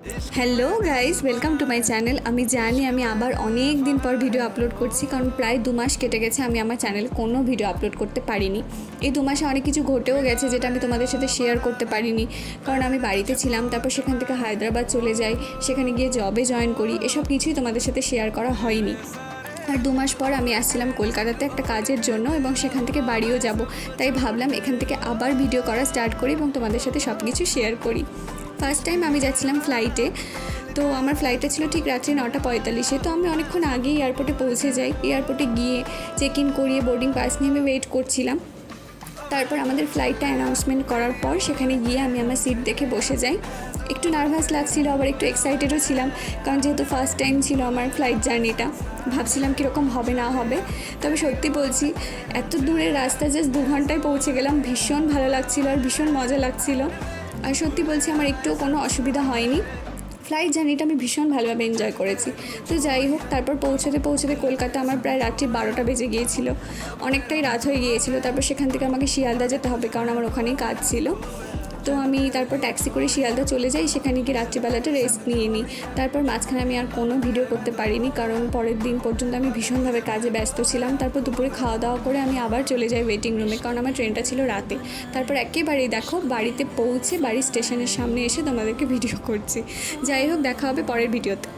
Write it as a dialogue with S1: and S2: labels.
S1: Hello guys, welcome to my channel. আমি জানি আমি আবার অনেক দিন পর ভিডিও আপলোড করছি, কারণ প্রায় 2 মাস কেটে গেছে আমি আমার চ্যানেলে কোনো ভিডিও আপলোড করতে পারিনি। এই 2 মাসে অনেক কিছু ঘটেও গেছে যেটা আমি তোমাদের সাথে শেয়ার করতে পারিনি, কারণ আমি বাড়িতে ছিলাম। তারপর সেখান থেকে হায়দ্রাবাদ চলে যাই, সেখানে গিয়ে জবে জয়েন করি। এসব কিছুই তোমাদের সাথে শেয়ার করা হয়নি। আর 2 মাস পর আমি আসছিলাম কলকাতাতে একটা কাজের জন্য, এবং সেখান থেকে বাড়িও যাব। তাই ভাবলাম এখান থেকে আবার ভিডিও করা স্টার্ট করি এবং তোমাদের সাথে সব কিছু শেয়ার করি। ফার্স্ট টাইম আমি যাচ্ছিলাম ফ্লাইটে। তো আমার ফ্লাইটটা ছিল ঠিক রাত্রি 9:45-এ। তো আমি অনেকক্ষণ আগেই এয়ারপোর্টে পৌঁছে যাই। এয়ারপোর্টে গিয়ে চেক ইন করিয়ে বোর্ডিং পাস নিয়ে আমি ওয়েট করছিলাম। তারপর আমাদের ফ্লাইটটা অ্যানাউন্সমেন্ট করার পর সেখানে গিয়ে আমি আমার সিট দেখে বসে যাই। একটু নার্ভাস লাগছিল, আবার একটু এক্সাইটেডও ছিলাম, কারণ যেহেতু ফার্স্ট টাইম ছিল আমার ফ্লাইট জার্নিটা। ভাবছিলাম কীরকম হবে না হবে। তবে সত্যি বলছি, এত দূরের রাস্তা জাস্ট 2 ঘন্টায় পৌঁছে গেলাম। ভীষণ ভালো লাগছিল আর ভীষণ মজা লাগছিল। আর সত্যি বলছি, আমার একটুও কোনো অসুবিধা হয়নি। ফ্লাইট জার্নিটা আমি ভীষণ ভালোভাবে এনজয় করেছি। তো যাই হোক, তারপর পৌঁছতে কলকাতা আমার প্রায় রাত্রি 12টা বেজে গিয়েছিল। অনেকটাই রাত হয়ে গিয়েছিল। তারপর সেখান থেকে আমাকে শিয়ালদা যেতে হবে, কারণ আমার ওখানেই কাজ ছিল। তো আমি তারপর ট্যাক্সি করে শিয়ালদা চলে যাই, সেখানে গিয়ে রাত্রিবেলাটা রেস্ট নিয়ে নিই। তারপর মাঝখানে আমি আর কোনো ভিডিও করতে পারিনি, কারণ পরের দিন পর্যন্ত আমি ভীষণভাবে কাজে ব্যস্ত ছিলাম। তারপর দুপুরে খাওয়া দাওয়া করে আমি আবার চলে যাই ওয়েটিং রুমে, কারণ আমার ট্রেনটা ছিল রাতে। তারপর একেবারেই দেখো বাড়িতে পৌঁছে বাড়ির স্টেশনের সামনে এসে তোমাদেরকে ভিডিও করছি। যাই হোক, দেখা হবে পরের ভিডিওতে।